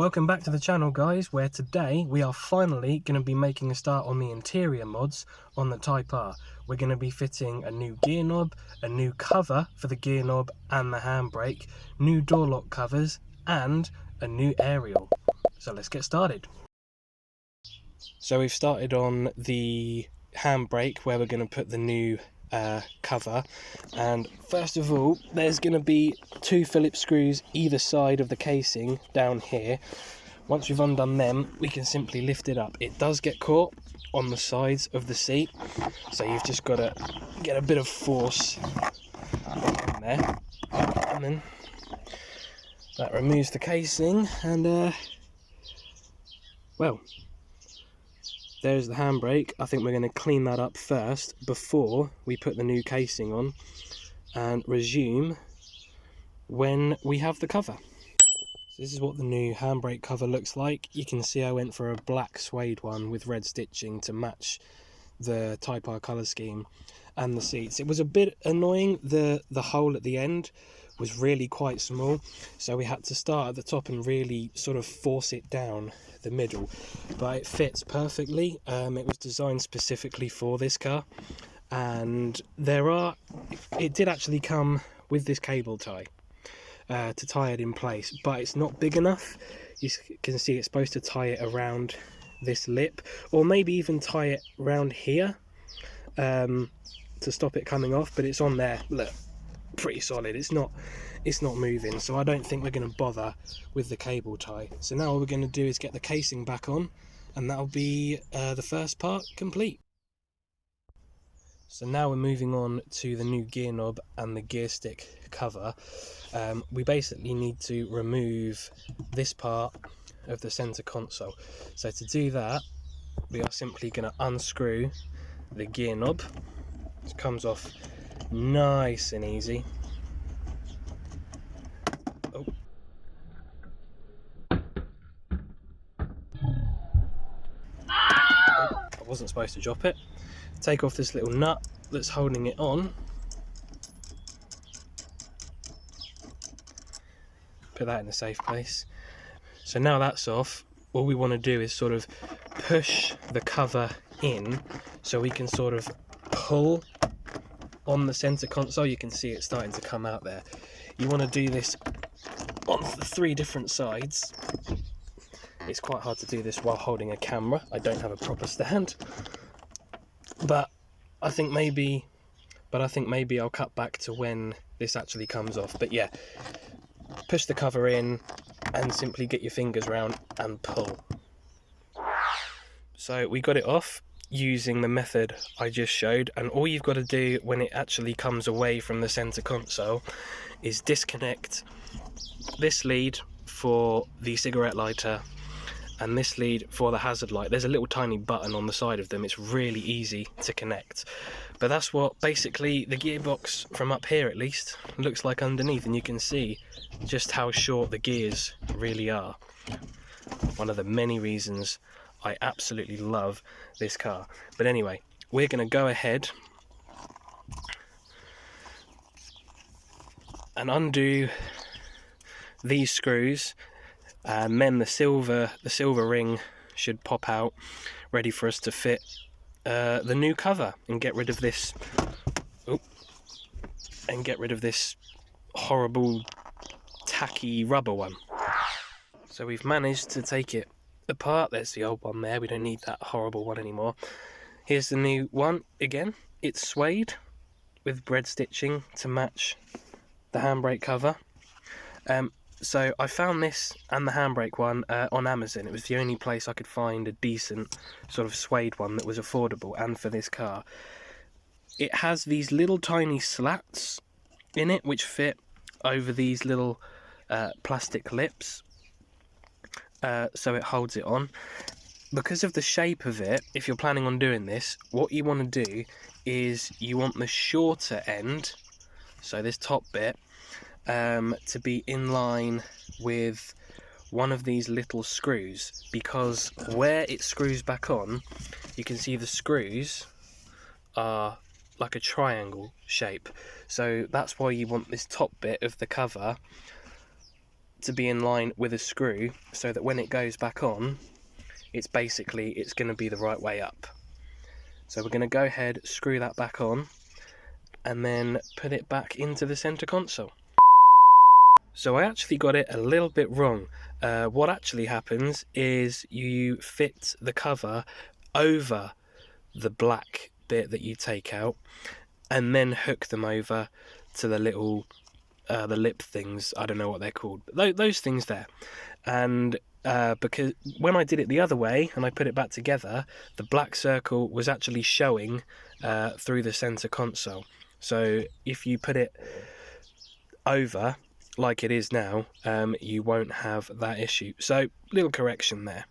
Welcome back to the channel, guys, where today we are finally going to be making a start on the interior mods on the Type R. We're going to be fitting a new gear knob, a new cover for the gear knob and the handbrake, new door lock covers and a new aerial. So let's get started. So we've started on the handbrake where we're going to put the new cover, and first of all there's going to be 2 Phillips screws either side of the casing down here. Once we've undone them, we can simply lift it up. It does get caught on the sides of the seat, so you've just got to get a bit of force in there, and then that removes the casing, and well, there's the handbrake. I think we're going to clean that up first before we put the new casing on and resume when we have the cover. So this is what the new handbrake cover looks like. You can see I went for a black suede one with red stitching to match the Type R colour scheme and the seats. It was a bit annoying, the hole at the end was really quite small, so we had to start at the top and really sort of force it down the middle, but it fits perfectly. It was designed specifically for this car, and it did actually come with this cable tie to tie it in place, but it's not big enough. You can see it's supposed to tie it around this lip, or maybe even tie it around here to stop it coming off, but it's on there, look, pretty solid. It's not moving, so I don't think we're going to bother with the cable tie. So now all we're going to do is get the casing back on, and that'll be the first part complete. So now we're moving on to the new gear knob and the gear stick cover. We basically need to remove this part of the center console. So to do that, we are simply going to unscrew the gear knob. It comes off nice and easy. Oh. I wasn't supposed to drop it. Take off this little nut that's holding it on. Put that in a safe place. So now that's off, all we want to do is sort of push the cover in so we can sort of pull on the center console. You can see it starting to come out there. You want to do this on the 3 different sides. It's quite hard to do this while holding a camera. I don't have a proper stand, but I think maybe I'll cut back to when this actually comes off. But yeah, push the cover in and simply get your fingers around and pull. So we got it off using the method I just showed, and all you've got to do when it actually comes away from the center console is disconnect this lead for the cigarette lighter and this lead for the hazard light. There's a little tiny button on the side of them. It's really easy to connect, but that's what basically the gearbox, from up here at least, looks like underneath, and you can see just how short the gears really are. One of the many reasons I absolutely love this car. But anyway, we're going to go ahead and undo these screws, and then the silver ring should pop out, ready for us to fit the new cover and get rid of this horrible tacky rubber one. So we've managed to take it apart. There's the old one there, we don't need that horrible one anymore. Here's the new one again. It's suede with red stitching to match the handbrake cover. So I found this and the handbrake one on Amazon. It was the only place I could find a decent sort of suede one that was affordable, and for this car. It has these little tiny slats in it which fit over these little plastic lips, so it holds it on. Because of the shape of it, if you're planning on doing this, what you want to do is you want the shorter end, so this top bit, to be in line with one of these little screws, because where it screws back on, you can see the screws are like a triangle shape. So that's why you want this top bit of the cover to be in line with a screw so that when it goes back on, it's going to be the right way up. So we're going to go ahead, screw that back on, and then put it back into the center console. So I actually got it a little bit wrong. What actually happens is you fit the cover over the black bit that you take out, and then hook them over to the little the lip things. I don't know what they're called, but those things there. And because when I did it the other way and I put it back together, the black circle was actually showing through the center console. So if you put it over like it is now, you won't have that issue. So little correction there.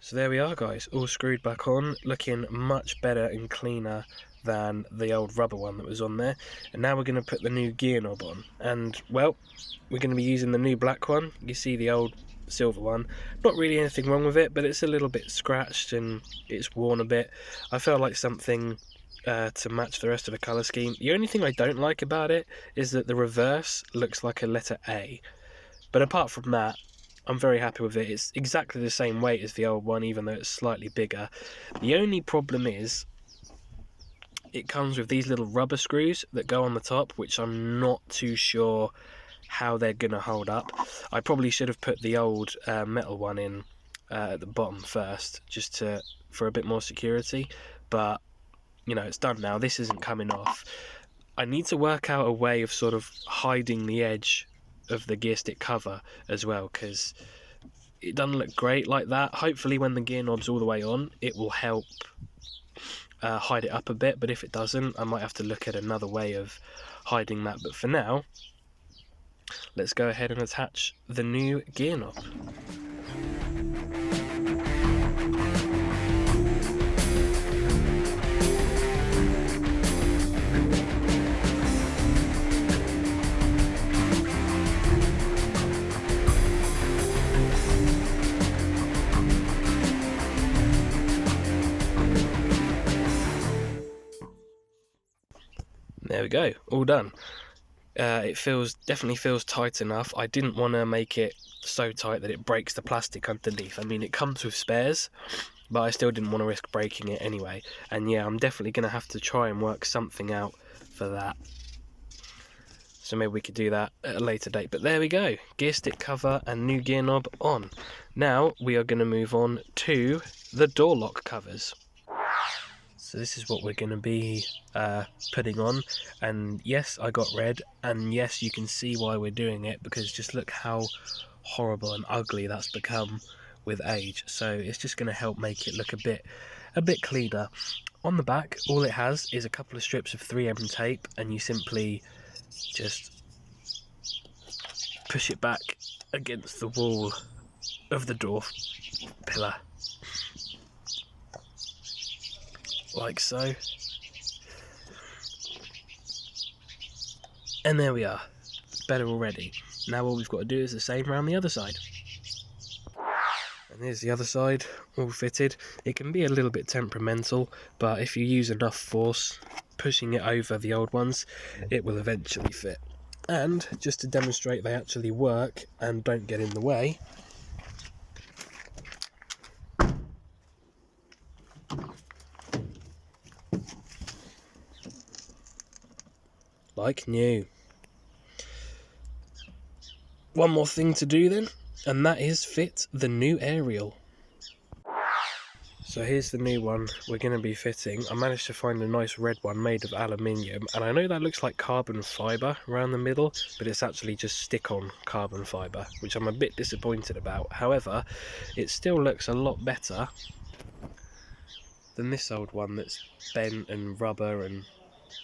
So there we are, guys, all screwed back on, looking much better and cleaner than the old rubber one that was on there. And now we're going to put the new gear knob on, and well, we're going to be using the new black one. You see the old silver one, not really anything wrong with it, but it's a little bit scratched and it's worn a bit. I felt like something to match the rest of the colour scheme. The only thing I don't like about it is that the reverse looks like a letter A, but apart from that, I'm very happy with it. It's exactly the same weight as the old one, even though it's slightly bigger. The only problem is it comes with these little rubber screws that go on the top, which I'm not too sure how they're going to hold up. I probably should have put the old metal one in at the bottom first, just for a bit more security, but you know, it's done now. This isn't coming off. I need to work out a way of sort of hiding the edge of the gear stick cover as well, because it doesn't look great like that. Hopefully when the gear knob's all the way on, it will help hide it up a bit, but if it doesn't, I might have to look at another way of hiding that. But for now, let's go ahead and attach the new gear knob. There we go, all done. It definitely feels tight enough. I didn't want to make it so tight that it breaks the plastic underneath. I mean, it comes with spares, but I still didn't want to risk breaking it anyway. And yeah, I'm definitely going to have to try and work something out for that. So maybe we could do that at a later date. But there we go, gear stick cover and new gear knob on. Now we are going to move on to the door lock covers. So this is what we're going to be putting on, and yes, I got red, and yes, you can see why we're doing it, because just look how horrible and ugly that's become with age. So it's just going to help make it look a bit cleaner. On the back, all it has is a couple of strips of 3M tape, and you simply just push it back against the wall of the door pillar, like so. And there we are, better already. Now all we've got to do is the same around the other side. And there's the other side, all fitted. It can be a little bit temperamental, but if you use enough force pushing it over the old ones, it will eventually fit. And just to demonstrate they actually work and don't get in the way, like new. One more thing to do then, and that is fit the new aerial. So here's the new one we're going to be fitting. I managed to find a nice red one made of aluminium, and I know that looks like carbon fibre around the middle, but it's actually just stick-on carbon fibre, which I'm a bit disappointed about. However, it still looks a lot better than this old one that's bent and rubber and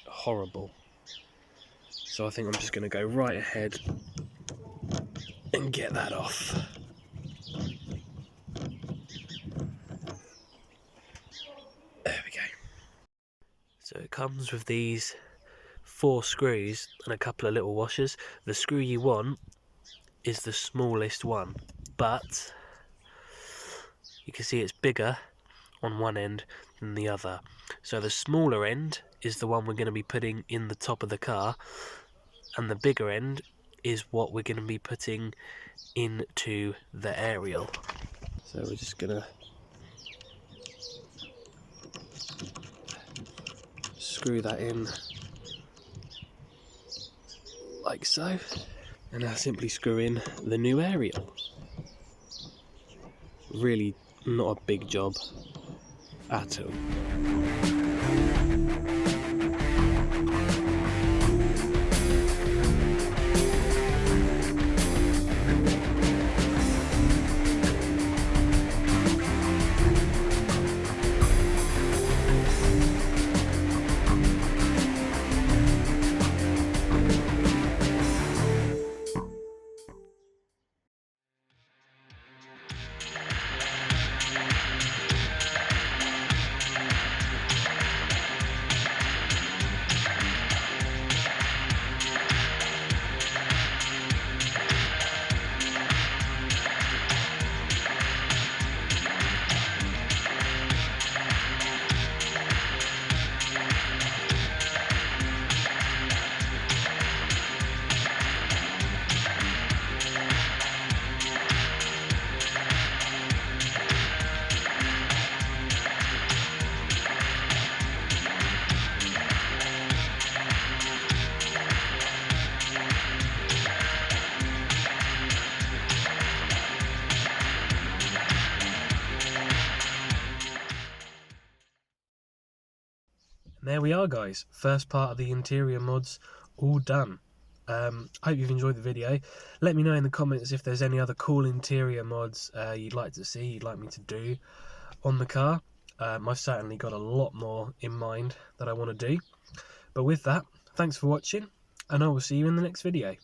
horrible. So I think I'm just going to go right ahead and get that off. There we go. So it comes with these 4 screws and a couple of little washers. The screw you want is the smallest one, but you can see it's bigger on one end than the other. So the smaller end is the one we're going to be putting in the top of the car, and the bigger end is what we're going to be putting into the aerial. So we're just going to screw that in like so, and now simply screw in the new aerial. Really not a big job at all. There we are, guys, first part of the interior mods all done. Hope you've enjoyed the video. Let me know in the comments if there's any other cool interior mods you'd like to see, you'd like me to do on the car. I've certainly got a lot more in mind that I want to do. But with that, thanks for watching, and I will see you in the next video.